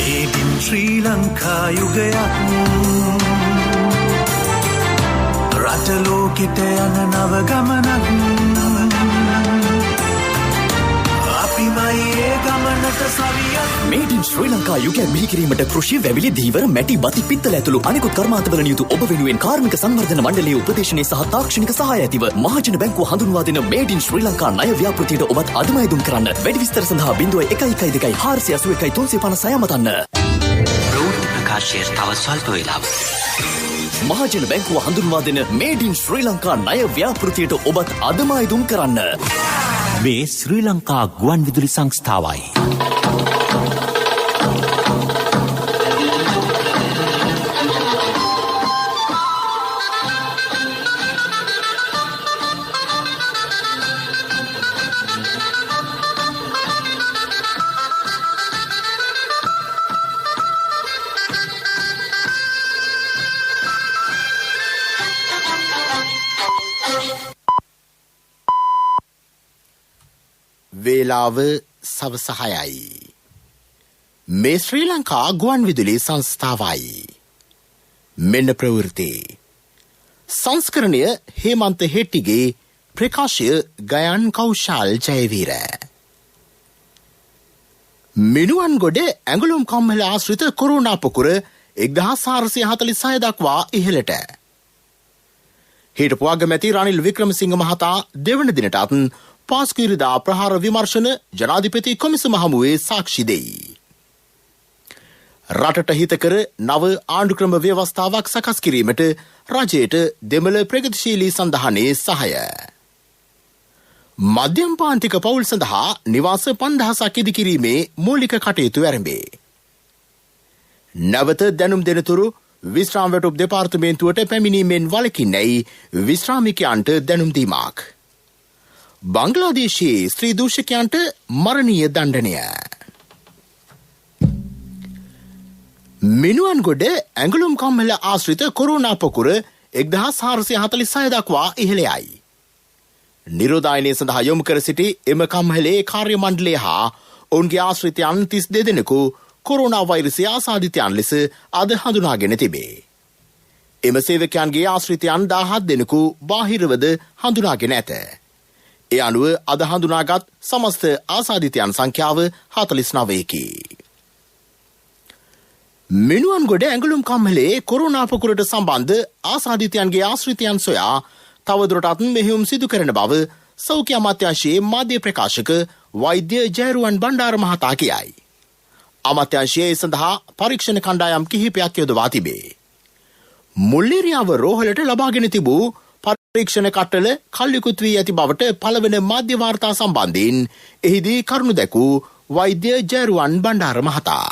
Made in Sri Lanka යුගයක් රට ලෝකෙට යන නව ගමනක් අපිමයි ඒ ගමනට සවියක් Made in Sri Lanka යුගයක් බිහි කිරීමට කෘෂි වැවිලි දීවර මැටි බති පිත්තල ඇතුළු අනෙකුත් කර්මාන්තවල නියුතු ඔබ වෙනුවෙන් කාර්මික සංවර්ධන මණ්ඩලයේ උපදේශනයේ සහ තාක්ෂණික සහාය ඇතිව මහජන බැංකුව හඳුන්වා දෙන Made in Sri Lanka ණය ව්‍යාපෘතියට ඔබත් අදම අයදුම් කරන්න. වැඩි විස්තර සඳහා 0112 481 356 මතන්න. ප්‍රවෘත්ති ප්‍රකාශය තව ස්වල්ප වේලාවක්. මහජන බැංකුව හඳුන්වා දෙන Made in Sri Lanka ණය ව්‍යාපෘතියට ඔබත් අදම අයදුම් කරන්න. මේ ශ්‍රී ලංකා ගුවන් විදුලි සංස්ථාවයි. වේලාව සවස 6යි. මේ ශ්‍රී ලංකා ගුවන් විදුලි සංස්ථාවයි. මෙන්න ප්‍රවෘත්ති. සංස්කරණය හේමන්ත හෙට්ටිගේ ප්‍රකාශය ගයන් කෞශල් ජයවීර. මිනුවන්ගොඩ ඇඟලුම් කම්හල ආශ්‍රිත කොරෝනා පොකුර 1446 දක්වා ඉහළට. හිටපු අගමැති රනිල් වික්‍රමසිංහ මහතා දෙවන දිනටත් පාස්කීරිදා ප්‍රහාර විමර්ශන ජනාධිපති කොමිසම හමුවේ සාක්ෂි දෙයි. රටට හිතකර නව ආණ්ඩුක්‍රම ව්‍යවස්ථාවක් සකස් කිරීමට රජයට දෙමළ ප්‍රගතිශීලී සන්ධානයේ සහාය. මධ්‍යම පාන්තික පවුල් සඳහා නිවාස 5000ක් ඉදිකිරීමේ මූලික කටයුතු ආරම්භේ. නැවත දැනුම් දෙනතුරු විශ්‍රාම වැටුප් දෙපාර්තමේන්තුවට පැමිණීමෙන් වළකින්නැයි විශ්‍රාමිකයන්ට දැනුම් දීමක්. බංග්ලාදේශයේ ස්ත්‍රී දූෂකයන්ට මරණීය දණ්ඩනය. මිනුවන්ගොඩ ඇඟලුම් කම්හල ආශ්‍රිත කොරෝනා පොකුර 1446 දක්වා ඉහළයයි. නිරෝධායනය සඳහා යොමු කර සිටි එම කම්හලේ කාර්ය මණ්ඩලය හා ඔවුන්ගේ ආශ්‍රිතයන් 32 දෙනෙකු කොරෝනා වෛරසය ආසාදිතයන් ලෙස අද හඳුනාගෙන තිබේ. එම සේවකයන්ගේ ආශ්‍රිතයන් 17 දෙනෙකු බාහිරවද හඳුනාගෙන ඇත. ඒ අනුව අද හඳුනාගත් සමස්ත ආසාදිතයන් සංඛ්‍යාව 49කි. මිනුවන්ගොඩ ඇඟලුම් කම්හලේ කොරෝනා පොකුරට සම්බන්ධ ආසාදිතයන්ගේ ආශ්‍රිතයන් සොයා තවදුරටත් මෙහෙයුම් සිදු කරන බව සෞඛ්‍ය අමාත්‍යාංශයේ මාධ්‍ය ප්‍රකාශක වෛද්‍ය ජයරුවන් බණ්ඩාර මහතා කියයි. අමාත්‍යාංශයේ සඳහා පරීක්ෂණ කණ්ඩායම් කිහිපයක් යොදවා තිබේ. මුල්ලිරියාව රෝහලට ලබාගෙන තිබූ පරීක්ෂණ කට්ටල කල්ලිකුත් වී ඇති බවට පළවන මාධ්‍ය වාර්තා සම්බන්ධයෙන් එහිදී කරුණු දැකූ වෛද්‍ය ජයරුවන් බණ්ඩාර මහතා.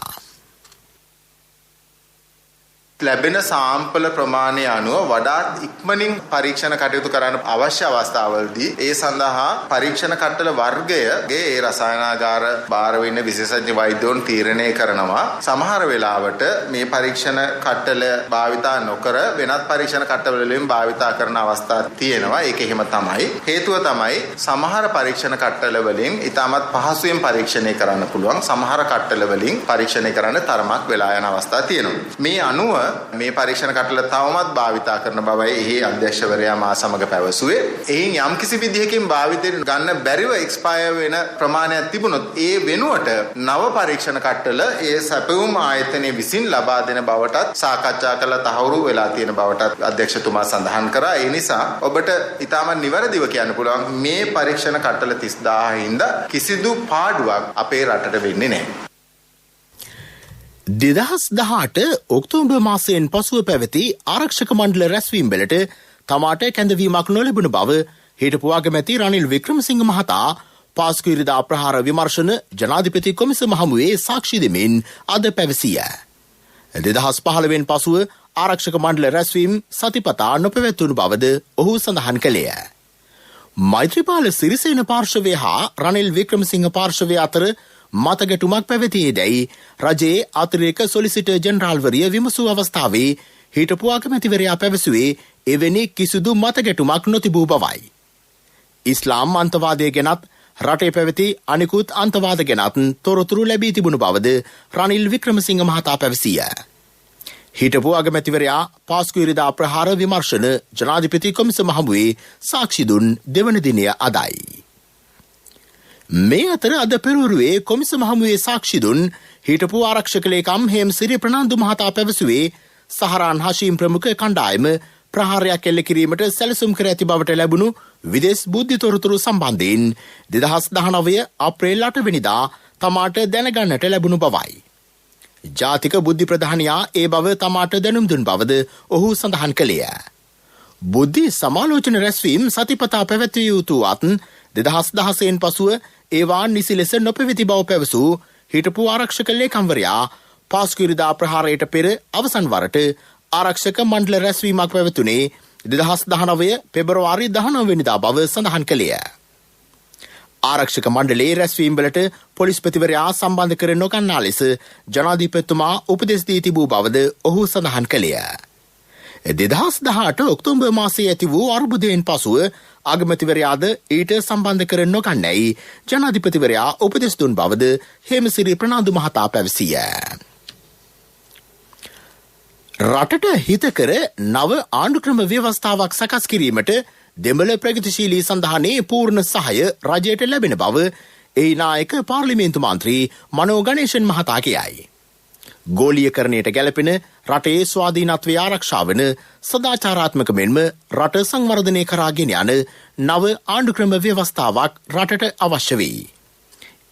ලැබෙන සාම්පල ප්‍රමාණය අනුව වඩාත් ඉක්මනින් පරීක්ෂණ කටයුතු කරන්න අවශ්‍ය අවස්ථාවලදී ඒ සඳහා පරීක්ෂණ කට්ටල වර්ගයේ ඒ රසායනාගාර භාර වෙන්න විශේෂඥ වෛද්‍යවරුන් තීරණය කරනවා. සමහර වෙලාවට මේ පරීක්ෂණ කට්ටල භාවිතා නොකර වෙනත් පරීක්ෂණ කට්ටල වලින් භාවිතා කරන අවස්ථා තියෙනවා. ඒක එහෙම තමයි. හේතුව තමයි සමහර පරීක්ෂණ කට්ටල වලින් ඉතාමත් පහසුවෙන් පරීක්ෂණය කරන්න පුළුවන්. සමහර කට්ටල වලින් පරීක්ෂණය කරන්න තරමක් වෙලා යන අවස්ථා තියෙනවා. මේ අනුව මේ පරීක්ෂණ කට්ටල තවමත් භාවිතා කරන බවයි එහි අධ්‍යක්ෂවරයා මා සමග පැවසුවේ. එයින් යම්කිසි විදිහකින් භාවිතයෙන් ගන්න බැරිව එක්ස්පයර් වෙන ප්‍රමාණයක් තිබුණොත් ඒ වෙනුවට නව පරීක්ෂණ කට්ටල ඒ සැපයුම් ආයතනයේ විසින් ලබා දෙන බවටත් සාකච්ඡා කළ තහවුරු වෙලා තියෙන බවටත් අධ්‍යක්ෂතුමා සඳහන් කරා. ඒ නිසා ඔබට ඉතාමත් නිවැරදිව කියන්න පුළුවන් මේ පරීක්ෂණ කට්ටල 30000 හින්දා කිසිදු පාඩුවක් අපේ රටට වෙන්නේ නැහැ. 2018 ඔක්තෝබර් මාසයෙන් පසුව පැවති ආරක්ෂක මණ්ඩල රැස්වීම් වලට තමාට කැඳවීමක් නොලැබුණ බව හිටපු අගමැති රනිල් වික්‍රමසිංහ මහතා පාස්කීරිදා ප්‍රහාර විමර්ශන ජනාධිපති කොමිසම හමුවේ සාක්ෂි දෙමින් අද පැවසිය. 2015 පසුව ආරක්ෂක මණ්ඩල රැස්වීම් සතිපතා නොපැවැත්වුණු බවද ඔහු සඳහන් කළේය. මෛත්‍රීපාල සිරිසේන පාර්ශවය හා රනිල් වික්‍රමසිංහ පාර්ශවය අතර මතගැටුමක් පැවතියේදැයි රජයේ අතිරේක සොලිසිටර් ජෙනරාල්වරිය විමසූ අවස්ථාවේ හිටපු අගමැතිවරයා පැවසුවේ එවැනි කිසිදු මතගැටුමක් නොතිබූ බවයි. ඉස්ලාම් අන්තවාදය ගැනත් රටේ පැවති අනිකුත් අන්තවාද ගැනත් තොරතුරු ලැබී තිබුණු බවද රනිල් වික්‍රමසිංහ මහතා පැවසීය. හිටපු අගමැතිවරයා පාස්කු ඉරිදා ප්‍රහාර විමර්ශන ජනාධිපති කොමිසම හමුවේ සාක්ෂි දුන් දෙවන දිනය අදයි. මේ අතර අද පෙරවරුවේ කොමිසම හමුවේ සාක්ෂි දුන් හිටපු ආරක්ෂක ලේකම් හේම්සිරි ප්‍රනාන්දු මහතා පැවසුවේ සහරාන් හෂීම් ප්‍රමුඛ කණ්ඩායම ප්‍රහාරයක් එල්ල කිරීමට සැලසුම් කර ඇති බවට ලැබුණු විදේශ බුද්ධි තොරතුරු සම්බන්ධයෙන් 2019 අප්‍රේල් 8 වෙනිදා තමාට දැනගන්නට ලැබුණු බවයි. ජාතික බුද්ධි ප්‍රධානියා ඒ බව තමාට දැනුම් දුන් බවද ඔහු සඳහන් කළේය. බුද්ධි සමාලෝචන රැස්වීම් සතිපතා පැවැත්විය යුතු අත් 2016න් පසුව ඒවා නිසි ලෙස නොපැවති බව පැවසූ හිටපු ආරක්ෂක ලේකම්වරයා පාස්කු ඉරිදා ප්‍රහාරයට පෙර අවසන් වරට ආරක්ෂක මණ්ඩල රැස්වීමක් පැවතුනේ 2019 පෙබරවාරි 19 වෙනිදා බව සඳහන් කළේය. ආරක්ෂක මණ්ඩලයේ රැස්වීම් වලට පොලිස්පතිවරයා සම්බන්ධ කර නොගන්නා ලෙස ජනාධිපතිතුමා උපදෙස් දී තිබූ බවද ඔහු සඳහන් කළේය. 2018 ඔක්තෝබර් මාසයේ ඇති වූ අර්බුදයෙන් පසුව අගමැතිවරයාද ඊට සම්බන්ධ කර නොගන්නයි ජනාධිපතිවරයා උපදෙස් දුන් බවද හේමසිරි ප්‍රනාන්දු මහතා පැවසීය. රටට හිතකර නව ආණ්ඩුක්‍රම ව්‍යවස්ථාවක් සකස් කිරීමට දෙමළ ප්‍රගතිශීලී සන්ධානයේ පූර්ණ සහාය රජයට ලැබෙන බව එහි නායක පාර්ලිමේන්තු මන්ත්‍රී මනෝ ගණේෂන් මහතා කියයි. ගෝලීයකරණයට ගැලපෙන රටේ ස්වාධීනත්වය ආරක්ෂා වන සදාචාරාත්මක මෙන්ම රට සංවර්ධනය කරා ගෙන යන නව ආණ්ඩුක්‍රම ව්‍යවස්ථාවක් රටට අවශ්‍ය වෙයි.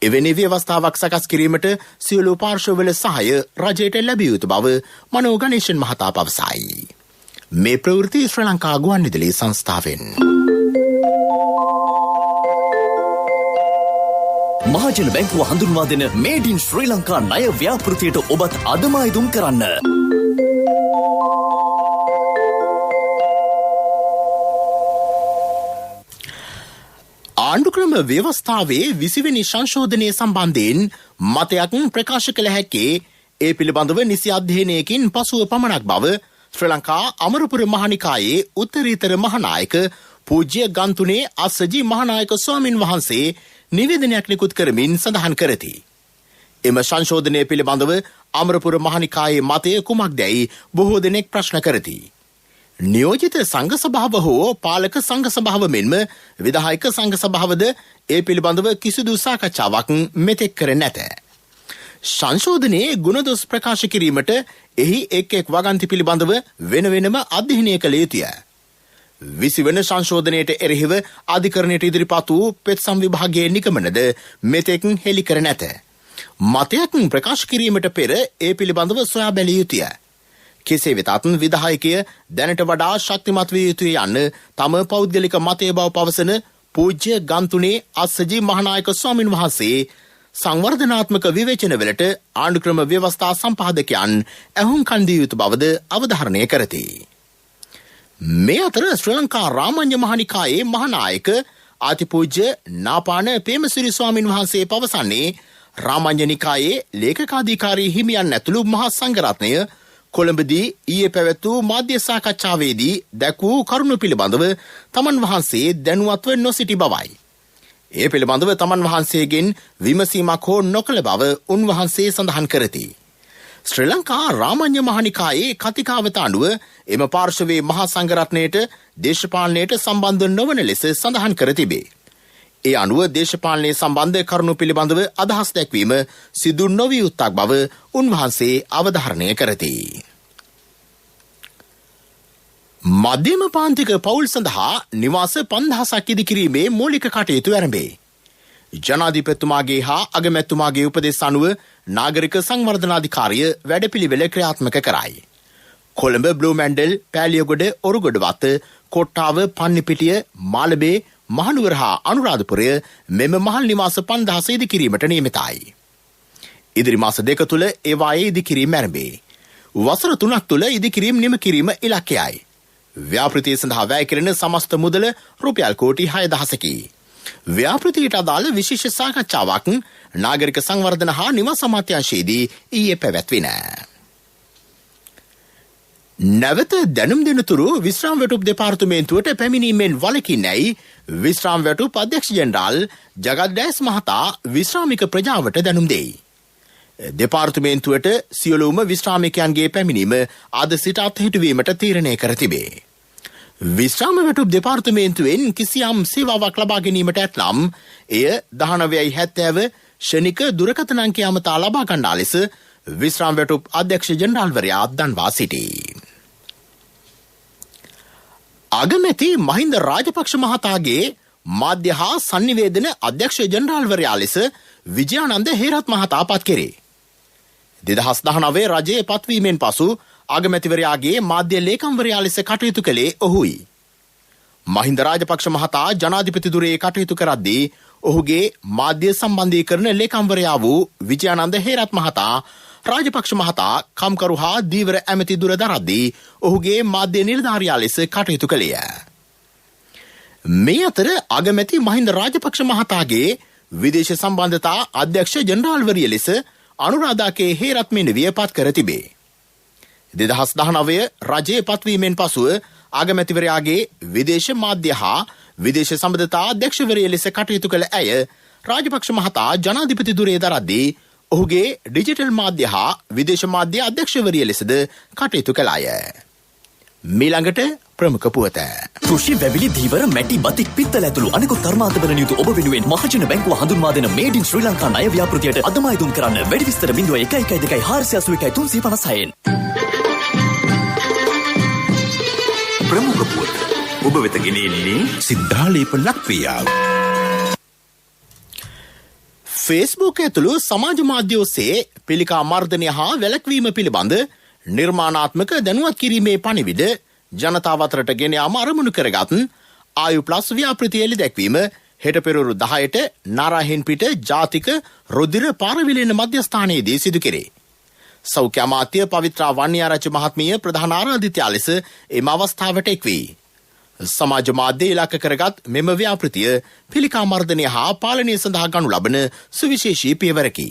එවැනි ව්‍යවස්ථාවක් සකස් කිරීමට සියලු පාර්ශවවල සහාය රජයට ලැබිය යුතු බව මනෝ ගණේෂන් මහතා පවසයි. මේ ප්‍රවෘත්ති ශ්‍රී ලංකා ගුවන්විදුලි සංස්ථාවෙන්. මහජන බැංකුව හඳුන්වා දෙන මේඩ් ඉන් ශ්‍රී ලංකා ණය ව්‍යාපෘතියට ඔබත් අදම අයදුම් කරන්න. ආණ්ඩුක්‍රම ව්‍යවස්ථාවේ 20 වෙනි සංශෝධනය සම්බන්ධයෙන් මතයක් ප්‍රකාශ කළ හැක්කේ ඒ පිළිබඳව නිසි අධ්‍යයනයකින් පසුව පමණක් බව ශ්‍රී ලංකා අමරපුර මහනිකායේ උත්තරීතර මහනායක පූජ්‍ය ගන්තුනේ අස්සජි මහනායක ස්වාමින් වහන්සේ නිවේදනයක් නිකුත් කරමින් සඳහන් කරති. එම සංශෝධනය පිළිබඳව අමරපුර මහනිකායේ මතය කුමක්දැයි බොහෝ දෙනෙක් ප්‍රශ්න කරති. නියෝජිත සංඝ සභාව හෝ පාලක සංඝ සභාව මෙන්ම විධායක සංඝ සභාවද ඒ පිළිබඳව කිසිදු සාකච්ඡාවක් මෙතෙක් කර නැත. සංශෝධනයේ ගුණදොස් ප්‍රකාශ කිරීමට එහි එක් වගන්ති පිළිබඳව වෙන වෙනම අධ්‍යයනය කළ යුතුය. 20 වන සංශෝධනයට එරෙහිව අධිකරණයට ඉදිරිපත් වූ පෙත්සම් විභාගයේ නිගමනද මෙතෙක් හෙළි කර නැත. මතයක් ප්‍රකාශ කිරීමට පෙර ඒ පිළිබඳව සොයා බැලිය යුතුය. කෙසේ වෙතත් විධායකය දැනට වඩා ශක්තිමත් විය යුතුය යන්න තම පෞද්ගලික මතය බව පවසන පූජ්‍ය ගන්තුනේ අස්සජි මහනායක ස්වාමින් වහන්සේ සංවර්ධනාත්මක විවේචනවලට ආණ්ඩුක්‍රම ව්‍යවස්ථා සම්පාදකයන් ඇහුම්කන් දිය යුතු බවද අවධාරණය කරති. මේ අතර ශ්‍රී ලංකා රාමඤ්ඤ මහනිකායේ මහනායක අතිපූජ්‍ය නාපාන පේමසිරි ස්වාමින් වහන්සේ පවසන්නේ රාමඤ්ඤ නිකායේ ලේකකාධිකාරී හිමියන් ඇතුළු මහා සංඝරත්නය කොළඹදී ඊයේ පැවැත් වූ මාධ්‍ය සාකච්ඡාවේදී දැක් වූ කරුණු පිළිබඳව තමන් වහන්සේ දැනුවත්ව නොසිටි බවයි. ඒ පිළිබඳව තමන් වහන්සේගෙන් විමසීමක් හෝ නොකළ බව උන්වහන්සේ සඳහන් කරති. ශ්‍රී ලංකා රාමඤ්ඤ මහනිකායේ කතිකාවත අනුව එම පාර්ශවයේ මහා සංඝරත්නයට දේශපාලනයට සම්බන්ධ නොවන ලෙස සඳහන් කර තිබේ. ඒ අනුව දේශපාලනය සම්බන්ධ කරුණු පිළිබඳව අදහස් දැක්වීම සිදු නොවිය යුත්තක් බව උන්වහන්සේ අවධාරණය කරති. මධ්‍යම පාන්තික පවුල් සඳහා නිවාස 5000ක් ඉදිකිරීමේ මූලික කටයුතු ආරම්භේ. ජනාධිපතිතුමාගේ හා අගමැතිතුමාගේ උපදෙස් අනුව නාගරික සංවර්ධනාධිකාරිය වැඩපිළිවෙල ක්‍රියාත්මක කරයි. කොළඹ බ්ලූ මැන්ඩල්, පෑලියගොඩ, ඔරුගොඩවත්ත, කොට්ටාව, පන්නිපිටිය, මාළඹේ, මහනුවර හා අනුරාධපුරය මෙම මහල් නිවාස 5000 ඉදිකිරීමට නියමිතයි. ඉදිරි මාස 2 තුළ ඒවායේ ඉදිකිරීම ආරම්භේ. වසර 3ක් තුළ ඉදිකිරීම නිම කිරීම ඉලක්කයයි. ව්‍යාපෘතිය සඳහා වැය කෙරෙන සමස්ත මුදල රුපියල් කෝටි 6000කි. ව්‍යාපෘතියට අදාළ විශේෂ සාකච්ඡාවක් නාගරික සංවර්ධන හා නිවාස අමාත්‍යාංශයේදී ඊයේ පැවැත්වින. නැවත දැනුම් දෙනතුරු විශ්‍රාම වැටුප් දෙපාර්තමේන්තුවට පැමිණීමෙන් වළකින්නැයි විශ්‍රාම වැටුප් අධ්‍යක්ෂ ජෙනරාල් ජගත් ඩෑස් මහතා විශ්‍රාමික ප්‍රජාවට දැනුම් දෙයි. දෙපාර්තමේන්තුවට සියලුම විශ්‍රාමිකයන්ගේ පැමිණීම අද සිට අත්හිටුවීමට තීරණය කර තිබේ. විශ්‍රාම වැටුප් දෙපාර්තමේන්තුවෙන් කිසියම් සේවාවක් ලබා ගැනීමට ඇතනම් එය 1970 ශනික දුරකථන අංකය අමතා ලබා ගන්නා ලෙස විශ්‍රාම වැටුප් අධ්‍යක්ෂ ජෙනරාල්වරයා දන්වා සිටී. අගමැති මහින්ද රාජපක්ෂ මහතාගේ මාධ්‍ය හා සංනිවේදන අධ්‍යක්ෂ ජෙනරාල්වරයා ලෙස විජයානන්ද හේරත් මහතා පත් කෙරේ. 2019 රජයේ පත්වීමෙන් පසු අගමැතිවරයාගේ මාධ්‍ය ලේකම්වරයා ලෙස කටයුතු කළේ ඔහුයි. මහින්ද රාජපක්ෂ මහතා ජනාධිපති දුරේ කටයුතු කරද්දී ඔහුගේ මාධ්‍ය සම්බන්ධීකරණ ලේකම්වරයා වූ විජයානන්ද හේරත් මහතා රාජපක්ෂ මහතා කම්කරු හා දීවර ඇමති දුර දරද්දී ඔහුගේ මාධ්‍ය නිලධාරියා ලෙස කටයුතු කළේය. මේ අතර අගමැති මහින්ද රාජපක්ෂ මහතාගේ විදේශ සම්බන්ධතා අධ්‍යක්ෂ ජෙනරාල්වරිය ලෙස අනුරාධා කේ හේරත් මෙනවිය පත් කර තිබේ. 2019 රජයේ පත්වීමෙන් පසුව අගමැතිවරයාගේ විදේශ මාධ්‍ය හා විදේශ සම්බන්ධතා අධ්‍යක්ෂවරිය ලෙස කටයුතු කළ ඇය රාජපක්ෂ මහතා ජනාධිපති දුරේ දරද්දී ඔහුගේ ඩිජිටල් මාධ්‍ය හා විදේශ මාධ්‍ය අධ්‍යක්ෂවරිය ලෙසද කටයුතු කළාය. මීළඟට ප්‍රමුඛ පුවත. කෘෂි වැවිලි ධීවර මැටි බතික් පිත්තල ඇතුළු අනෙකුත් කර්මාන්තවල නියුතු ඔබ වෙනුවෙන් මහජන බැංකුව හඳුන්වා දෙන මේඩ් ඉන් ශ්‍රී ලංකා ණය ව්‍යාපෘතියට අදම අයදුම් කරන්න. වැඩි විස්තර 0112 481 356න්. ප්‍රමුඛ පුවත් ඔබ වෙත ගෙනෙන්නේ සිද්ධාලේප ලක්වියාව. ෆේස්බුක් ඇතුළු සමාජ මාධ්‍ය ඔස්සේ පිළිකා මර්ධනය හා වැළැක්වීම පිළිබඳ නිර්මාණාත්මක දැනුවත් කිරීමේ පණිවිඩ ජනතාව අතරට ගෙන යාම අරමුණු කරගත් ආයු ප්ලස් ව්‍යාපෘතිය එළි දැක්වීම හෙට පෙරවරු 10ට නාරාහෙන්පිට ජාතික රුධිර පාරවිලෙන මධ්‍යස්ථානයේදී සිදු කෙරේ. සෞඛ්‍ය අමාත්‍ය පවිත්‍රා වන්නියාරච්චි මහත්මිය ප්‍රධාන ආරාධිතයා ලෙස එම අවස්ථාවට එක්වී. සමාජ මාධ්‍ය ඉලක්ක කරගත් මෙම ව්‍යාපෘතිය පිළිකා මර්ධනය හා පාලනය සඳහා ගනු ලබන සුවිශේෂී පියවරකි.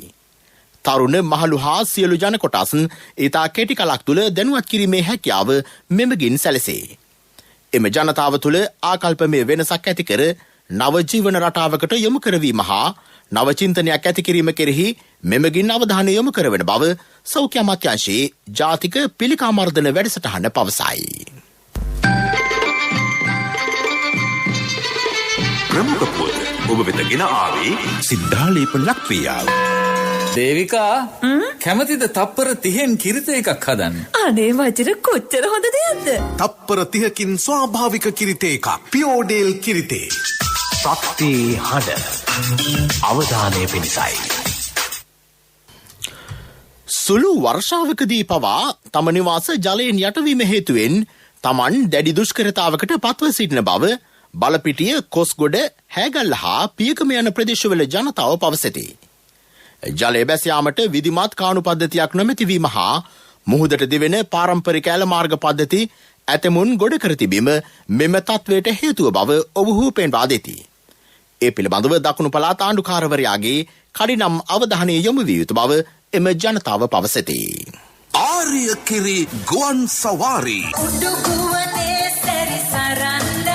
තරුණ මහලු හා සියලු ජන කොටස් ඉතා කෙටි කලක් තුළ දැනුවත් කිරීමේ හැකියාව මෙමගින් සැලසේ. එම ජනතාව තුළ ආකල්පමය වෙනසක් ඇති කර නව ජීවන රටාවකට යොමු කරවීම හා නව චින්තනයක් ඇති කිරීම කෙරෙහි මෙමගින් අවධානය යොමු කරවන බව සෞඛ්‍ය අමාත්‍යාංශයේ ජාතික පිළිකා මර්ධන වැඩසටහන පවසයි. ප්‍රමුඛ පුවත් ඔබ වෙත ගෙන ආවේ සිද්ධාලේප ලක්වියාව. දේවිකා කැමතිද තප්පර 30න් කිරිත එකක් හදන්න? අනේ වජිර කොච්චර හොඳ දෙයක්ද? තප්පර 30කින් ස්වාභාවික කිරිතේ එකක් පියෝඩේල් කිරිතේ. ශක්ති හඬ අවධානය පිණිසයි. සුළු වර්ෂාවකදී පවා තම නිවාස ජලයෙන් යටවීම හේතුවෙන් තමන් දැඩි දුෂ්කරතාවකට පත්ව සිටින බව බලපිටිය කොස්ගොඩ හැගල්ල හා පියකම යන ප්‍රදේශවල ජනතාව පවසති. ජලය බැස යාමට විධිමත් කාණු පද්ධතියක් නොමැතිවීම හා මුහුදට දිවෙන පාරම්පරික ඇල මාර්ග පද්ධති ඇතමුන් ගොඩ කර තිබීම මෙම තත්වයට හේතුව බව ඔවුහු පෙන්වා දෙති. ඒ පිළිබඳව දකුණු පළාත් ආණ්ඩුකාරවරයාගේ කඩිනම් අවධානය යොමු විය යුතු බව එම ජනතාව පවසති. ආර්ය කිරි ගුවන් සවාරි උඩුගුවනේ සැරිසරන්න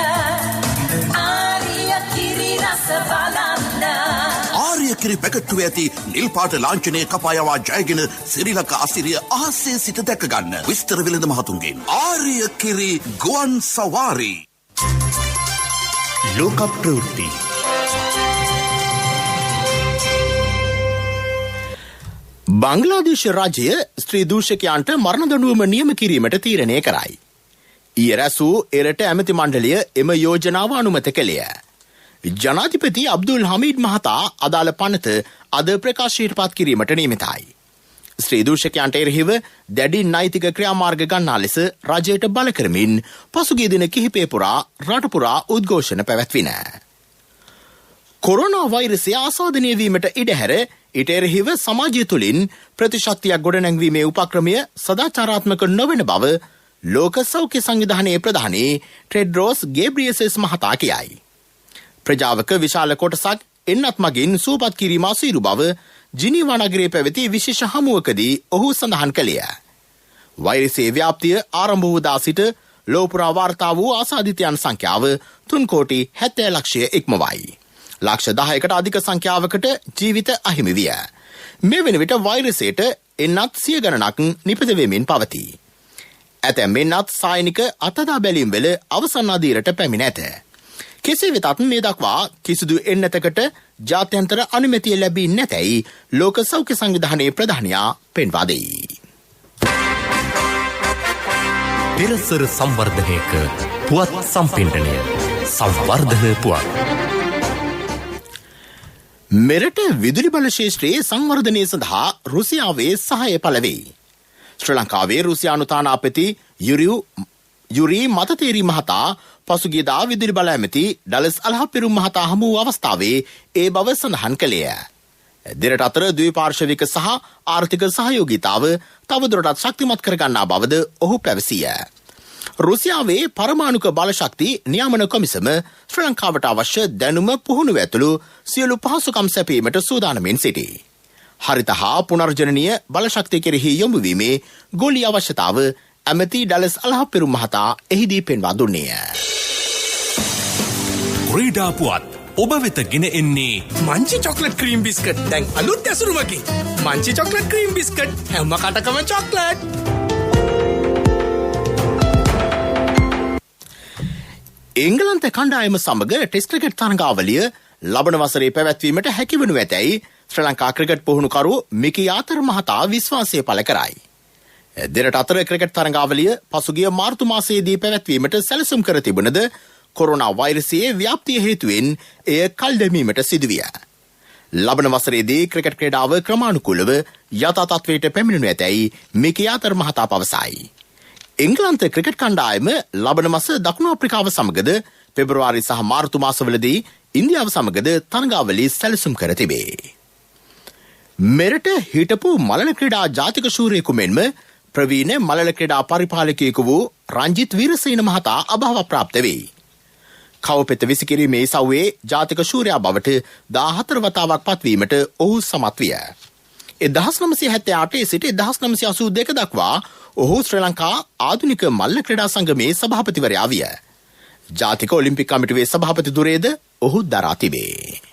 ආර්ය කිරි රස බලන්න. ආර්ය කිරි පැකට්ටුව ඇති නිල් පාට ලාංඡනය කපායවා ජයගෙන ශ්‍රී ලංකා අසිරිය අහසේ සිට දැක ගන්න. විස්තර වෙළඳ මහතුන්ගෙන් ආර්ය කිරි ගුවන් සවාරි. ලෝක ප්‍රවෘත්ති. බංග්ලාදේශ රජය ස්ත්‍රී දූෂකයන්ට මරණ දඬුවම නියම කිරීමට තීරණය කරයි. ඊයේ රැසූ එරට ඇමති මණ්ඩලය එම යෝජනාව අනුමත කළේය. ජනාධිපති අබ්දුල් හමීඩ් මහතා අදාළ පනත අද ප්‍රකාශයට පත් කිරීමට නියමිතයි. ස්ත්‍රී දූෂකයන්ට එරෙහිව දැඩි නෛතික ක්‍රියාමාර්ග ගන්නා ලෙස රජයට බල කරමින් පසුගිය දින කිහිපය පුරා රට පුරා උද්ඝෝෂණ පැවැත්වින. කොරෝනා වෛරසය ආසාදනය වීමට ඉඩහැර ඊට එරෙහිව සමාජය තුළින් ප්‍රතිශක්තියක් ගොඩනැංවීමේ උපක්‍රමය සදාචාරාත්මක නොවන බව ලෝක සෞඛ්‍ය සංවිධානයේ ප්‍රධානී ටෙඩ්රෝස් ගේබ්‍රියසස් මහතා කියයි. ප්‍රජාවක විශාල කොටසක් එන්නත් මගින් සූපත් කිරීම අසීරු බව ජිනීවා නගරයේ පැවති විශේෂ හමුවකදී ඔහු සඳහන් කළේය. වෛරසයේ ව්‍යාප්තිය ආරම්භ වූ දා සිට ලෝපුරා වාර්තා වූ ආසාදිතයන් සංඛ්‍යාව 3,70,00,000 ලක්ෂය ඉක්මවයි. ලක්ෂ 10කට අධික සංඛ්‍යාවකට ජීවිත අහිමි විය. මේ වන විට වෛරසයට එන්නත් 100 ගණනක් නිපද වෙමින් පවතී. ඇතැම් මෙන්නත් සායනික අතදා බැලීම් වල අවසන් අදියරට පැමිණ ඇත. කෙසේ වෙතත් මේ දක්වා කිසිදු එන්නතකට ජාත්‍යන්තර අනුමැතිය ලැබී නැතැයි ලෝක සෞඛ්‍ය සංවිධානයේ ප්‍රධානියා පෙන්වා දෙයි. පෙරසර සංවර්ධනයක පුවත් සම්පින්ඩනය සංවර්ධන පුවත්. මෙරට විදුලි බල ශේෂ්ත්‍රයේ සංවර්ධනය සඳහා රුසියාවේ සහාය පළවෙයි. ශ්‍රී ලංකාවේ රුසියානු තානාපති යුරී මතතේරි මහතා පසුගියදා විදුලි බල ඇමති ඩලස් අල්හපිරුම් මහතා හමු වූ අවස්ථාවේ ඒ බව සඳහන් කළේය. දෙරට අතර ද්විපාර්ශ්වික සහ ආර්ථික සහයෝගීතාව තවදුරටත් ශක්තිමත් කරගන්නා බවද ඔහු පැවසිය. රුසියාවේ පරමාණුක බලශක්ති නියාමන කොමිසම ශ්‍රී ලංකාවට අවශ්‍ය දැනුම පුහුණුව ඇතුළු සියලු පහසුකම් සැපීමට සූදානමින් සිටී. හරිත හා පුනර්ජනනීය බලශක්තිය කෙරෙහි යොමුවීමේ ගෝලීය අවශ්‍යතාව ඇමති ඩලස් අල්හපිරුම් මහතා එහිදී පෙන්වා දුන්නේය. ක්‍රීඩා පුවත් ඔබ වෙත ගෙන එන්නේ මංචි චොක්ලට් ක්‍රීම් බිස්කට් දැන් අලුත් ඇසුරුමකි. මංචි චොක්ලට් ක්‍රීම් බිස්කට් හැම කටකම චොක්ලට්. එංගලන්ත කණ්ඩායම සමග ටෙස්ට් ක්‍රිකට් තරඟාවලිය ලබන වසරේ පැවැත්වීමට හැකිවනු ඇතැයි ශ්‍රී ලංකා ක්‍රිකට් පුහුණුකරු මිකි යාතර මහතා විශ්වාසය පළ කරයි. දෙරට අතර ක්‍රිකට් තරඟාවලිය පසුගිය මාර්තු මාසයේදී පැවැත්වීමට සැලසුම් කර තිබුණද කොරෝනා වෛරසයේ ව්‍යාප්තිය හේතුවෙන් එය කල් දැමීමට සිදුවිය. ලබන වසරේදී ක්‍රිකට් ක්‍රීඩාව ක්‍රමානුකූලව යථා තත්ත්වයට පැමිණෙනු ඇතැයි මිකි යාතර මහතා පවසයි. එංගලන්ත ක්‍රිකට් කණ්ඩායම ලබන මස දකුණු අප්‍රිකාව සමගද පෙබරවාරි සහ මාර්තු මාසවලදී ඉන්දියාව සමගද තරඟාවලි සැලසුම් කර තිබේ. මෙරට හිටපු මලල ක්‍රීඩා ජාතික ශූරයෙකු මෙන්ම ප්‍රවීණ මලල ක්‍රීඩා පරිපාලකයෙකු වූ රංජිත් වීරසේන මහතා අභාව ප්‍රාප්ත වෙයි. කවපෙත විසිකිරීමේ සව්වේ ජාතික ශූරයා බවට 14 වතාවක් පත්වීමට ඔහු සමත් විය. 1978 සිට 1982 දක්වා ඔහු ශ්‍රී ලංකා ආධුනික මල්ල ක්‍රීඩා සංගමේ සභාපතිවරයා විය. ජාතික ඔලිම්පික් කමිටුවේ සභාපති ධුරයේද ඔහු දරා තිබේ.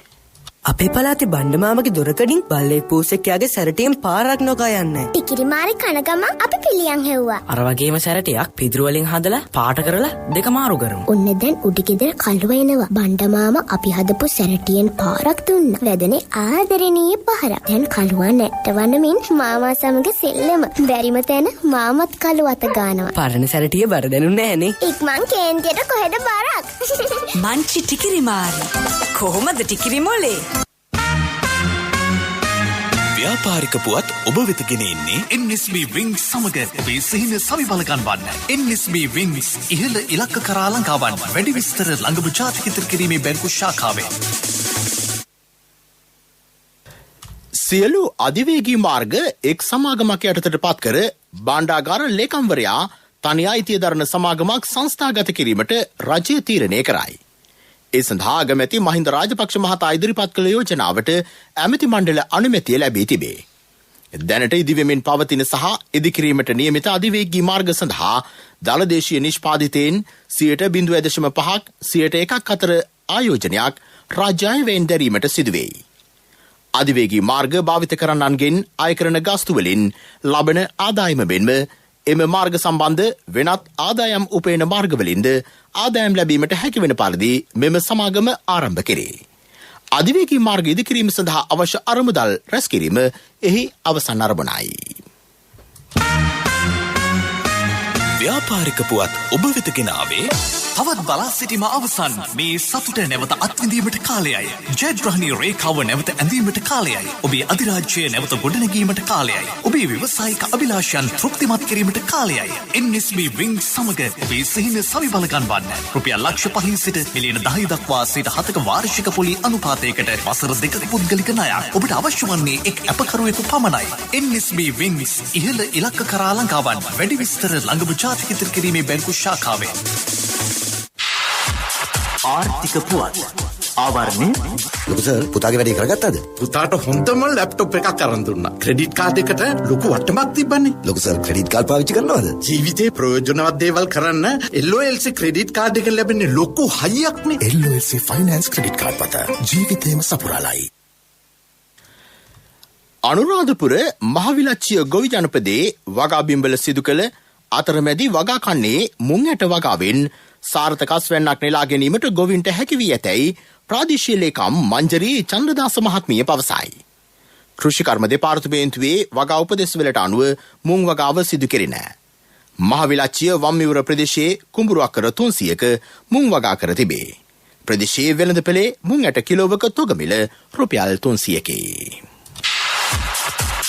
අපේ පළාතේ බණ්ඩමාමගේ දොරකඩින් බල්ලෙක් පූසෙක්යාගේ සැරටියෙන් පාරක් නොකා යන්නේ. ටිකිරිමාරි කන ගමන් අපි පිළියම් හෙව්වා. අර වගේම සැරටියක් පිදුරු වලින් හදලා පාට කරලා දෙක මාරු කරමු. ඔන්න දැන් උඩිගෙදර කළුව එනවා. බණ්ඩමාම අපි හදපු සැරටියෙන් පාරක් දුන්නා. වැදනේ ආදරණීය පහරක්. දැන් කළුවා නැට්ටවන්න මින් මාමා සමග සෙල්ලම. බැරිම තැන මාමත් කළුව අත ගන්නවා. පරණ සැරටිය බර දැනුන්නේ නැහනේ. ඉක්මන් කේන්තියට කොහෙද බරක්? මංචි ටිකිරිමාරි. කොහොමද ටිකිරිමොලේ? ව්‍යාපාරික පුවත් ඔබ වෙත ගෙන එන්නේ NSB Wings සමග ඔබේ සිහින සවිබල ගන්වන්න. NSB Wings ඉහළ ඉලක්ක කරා ලංකාවන් වැඩි විස්තර ළඟම ජාතික ඉදිරි කිරීමේ බැංකු ශාඛාවෙන්. සියලු අධිවේගී මාර්ග එක් සමාගමක් යටතට පත් කර භාණ්ඩාගාර ලේකම්වරයා තනි අයිතිය දරන සමාගමක් සංස්ථාගත කිරීමට රජය තීරණය කරයි. ඒ සඳහා අගමැති මහින්ද රාජපක්ෂ මහතා ඉදිරිපත් කළ යෝජනාවට ඇමති මණ්ඩල අනුමැතිය ලැබී තිබේ. දැනට ඉදිවෙමින් පවතින සහ ඉදිකිරීමට නියමිත අධිවේගී මාර්ග සඳහා දළදේශීය නිෂ්පාදිතයෙන් 0.5%ක් 1% අතර ආයෝජනයක් රාජ්‍ය අයවැයෙන් දැරීමට සිදුවෙයි. අධිවේගී මාර්ග භාවිත කරන්නන්ගෙන් අය කරන ගාස්තු වලින් ලබන ආදායම මෙන්ම එම මාර්ග සම්බන්ධ වෙනත් ආදායම් උපයන මාර්ගවලින්ද ආදායම් ලැබීමට හැකිවන පරිදි මෙම සමාගම ආරම්භ කෙරේ. අධිවේගී මාර්ග ඉදිකිරීම සඳහා අවශ්‍ය අරමුදල් රැස් කිරීම එහි අවසන් අරමුණයි. ව්‍යාපාරික පුවත් ඔබ වෙත ගෙන ආවේ තවත් බලා සිටීම අවසන් මේ සතුට නැවත අත්විඳීමට කාලයයි. ජයග්‍රහණී රේඛාව නැවත ඇඳීමට කාලයයි. ඔබේ අධිරාජ්‍යය නැවත ගොඩනැගීමට කාලයයි. ඔබේ ව්‍යවසායික අභිලාෂයන් තෘප්තිමත් කිරීමට කාලයයි. NSB Wings සමග ඔබේ සිහින සවිබල ගන්වන්න. රුපියල් ලක්ෂ 5 සිට මිලියන 10 දක්වා 7% වාර්ෂික පොලි අනුපාතයකට වසර 2ක පුද්ගලික ණයක්. ඔබට අවශ්‍ය වන්නේ එක් අපකරුවෙකු පමණයි. NSB Wings ඉහළ ඉලක්ක කරා ලංකාවන් වැඩි විස්තර ළඟම ජාතික ඉදිරි කිරීමේ බැංකු ශාඛාවෙන්. ආර්ථික පුවත් ආවරණය ලොකු සර් පුතාගේ වැඩේ කරගත්තද? පුතාට හොඳම ලැප්ටොප් එකක් අරන් දුන්නා. ක්‍රෙඩිට් කාඩ් එකට ලොකු වටමක් තිබ්බනේ. ලොකු සර් ක්‍රෙඩිට් කාඩ් පාවිච්චි කරනවද? ජීවිතේ ප්‍රයෝජනවත් දේවල් කරන්න LOLC ක්‍රෙඩිට් කාඩ් එක ලැබෙන්නේ ලොකු හයියක්නේ. LOLC ෆයිනෑන්ස් ක්‍රෙඩිට් කාඩ් පත ජීවිතේම සපුරාලයි. අනුරාධපුර මහවිලච්චිය ගොවි ජනපදයේ වගා බිම්බල සිදු කළ අතරමැදි වගා කන්නේ මුං ඇට වගාවෙන් සාර්ථක අස්වැන්නක් නෙලා ගැනීමට ගොවින්ට හැකි වී ඇතැයි ප්‍රාදේශීය ලේකම් මංජරී චන්ද්‍රදාස මහත්මිය පවසයි. කෘෂිකර්ම දෙපාර්තමේන්තුවේ වගා උපදෙස්වලට අනුව මුං වගාව සිදු කෙරිණ. මහවිලච්චිය වම්මිවුර ප්‍රදේශයේ කුඹුරු අක්කර 300ක මුං වගා කර තිබේ. ප්‍රදේශයේ වෙළඳපොලේ මුං ඇට කිලෝවක තොග මිල රුපියල් 300කි.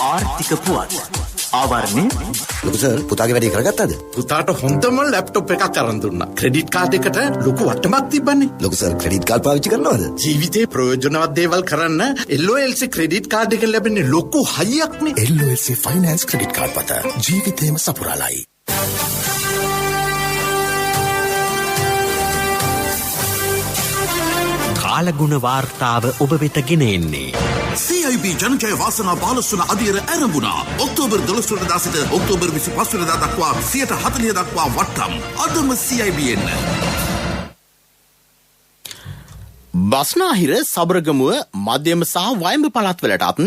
ආර්ථික පුවත් ආවරණය ලොකු සර් පුතාගේ වැඩේ කරගත්තද? පුතාට හොඳම ලැප්ටොප් එකක් අරන් දුන්නා. ක්‍රෙඩිට් කාඩ් එකට ලොකු වටමක් තිබ්බනේ. ලොකු සර් ක්‍රෙඩිට් කාඩ් පාවිච්චි කරනවද? ජීවිතේ ප්‍රයෝජනවත් දේවල් කරන්න LOLC ක්‍රෙඩිට් කාඩ් එක ලැබෙන්නේ ලොකු හයියක්නේ. LOLC ෆයිනෑන්ස් ක්‍රෙඩිට් කාඩ් පත ජීවිතේම සපුරාලයි. කාලගුණ වාර්තාව ඔබ වෙත ගෙන එන්නේ CIB ජනජය වාසනා බාලසුන අධීර ඇරඹුණා. ඔක්තෝබර් 12 වෙනිදා සිට ඔක්තෝබර් 25 වෙනිදා දක්වා 40% දක්වා වට්ටම්. අදම CIB එන්න. බස්නාහිර සබරගමුව මධ්‍යම සහ වයඹ පළාත්වලටත්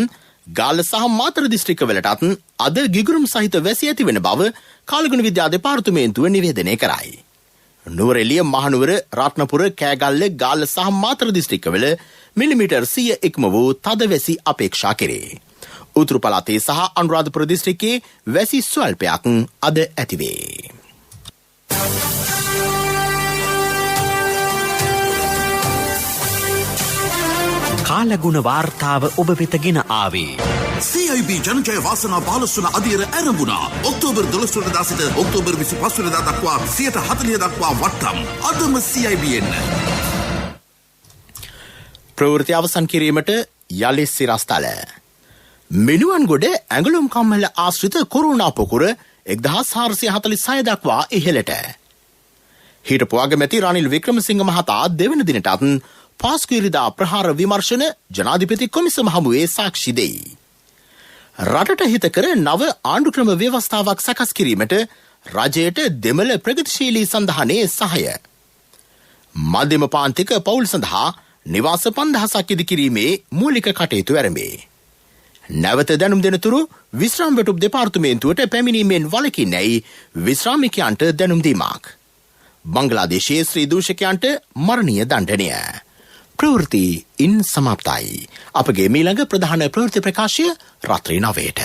ගාල්ල සහ මාතර දිස්ත්‍රික්කවලටත් අද ගිගුරුම් සහිත වැසි ඇති වෙන බව කාලගුණ විද්‍යා දෙපාර්තමේන්තුව නිවේදනය කරයි. නුවරඑළිය මහනුවර රත්නපුර කෑගල්ල ගාල්ල සහ මාතර දිස්ත්‍රික්කවල මිලිමීටර් 100 ඉක්ම වූ තද වැසි අපේක්ෂා කෙරේ. උතුරු පළාතේ සහ අනුරාධපුර දිස්ත්‍රික්කයේ වැසි ස්වල්පයක් අද ඇතිවේ. කාලගුණ වාර්තාව ඔබ වෙත ගෙන ආවේ CIB ජනජය වාසනා බාලසුන අධීර ඇරඹුණා. ඔක්තෝබර් 12 වෙනිදා සිට ඔක්තෝබර් 25 වෙනිදා දක්වා 40% දක්වා වට්ටම්. අදම CIB එන්න. ප්‍රවෘත්ති අවසන් කිරීමට යලි සිරස්තල. මිනුවන්ගොඩ ඇඟලුම් කම්මල ආශ්‍රිත කොරෝනා පොකුර 1446 දක්වා ඉහළට. හිටපු අගමැති රනිල් වික්‍රමසිංහ මහතා දෙවන දිනටත් පාස්කු ඉරිදා ප්‍රහාර විමර්ශන ජනාධිපති කොමිසම හමුවේ සාක්ෂි දෙයි. රටට හිතකර නව ආණ්ඩුක්‍රම ව්‍යවස්ථාවක් සකස් කිරීමට රජයට දෙමළ ප්‍රගතිශීලී සඳහනේ සහය. මධ්‍යම පාන්තික පවුල් සඳහා නිවාස 5000ක් ඉදිකිරීමේ මූලික කටයුතු ආරම්භේ. නැවත දැනුම් දෙනතුරු විශ්‍රාම වැටුප් දෙපාර්තමේන්තුවට පැමිණීමෙන් වළකින්නේයි විශ්‍රාමිකයන්ට දැනුම් දීමක්. බංග්ලාදේශයේ ශ්‍රී දූෂකයන්ට මරණීය දණ්ඩනය. ප්‍රවෘත්ති ඉන් සමාප්තයි. අපගේ මීළඟ ප්‍රධාන ප්‍රවෘත්ති ප්‍රකාශය රාත්‍රී 9ට.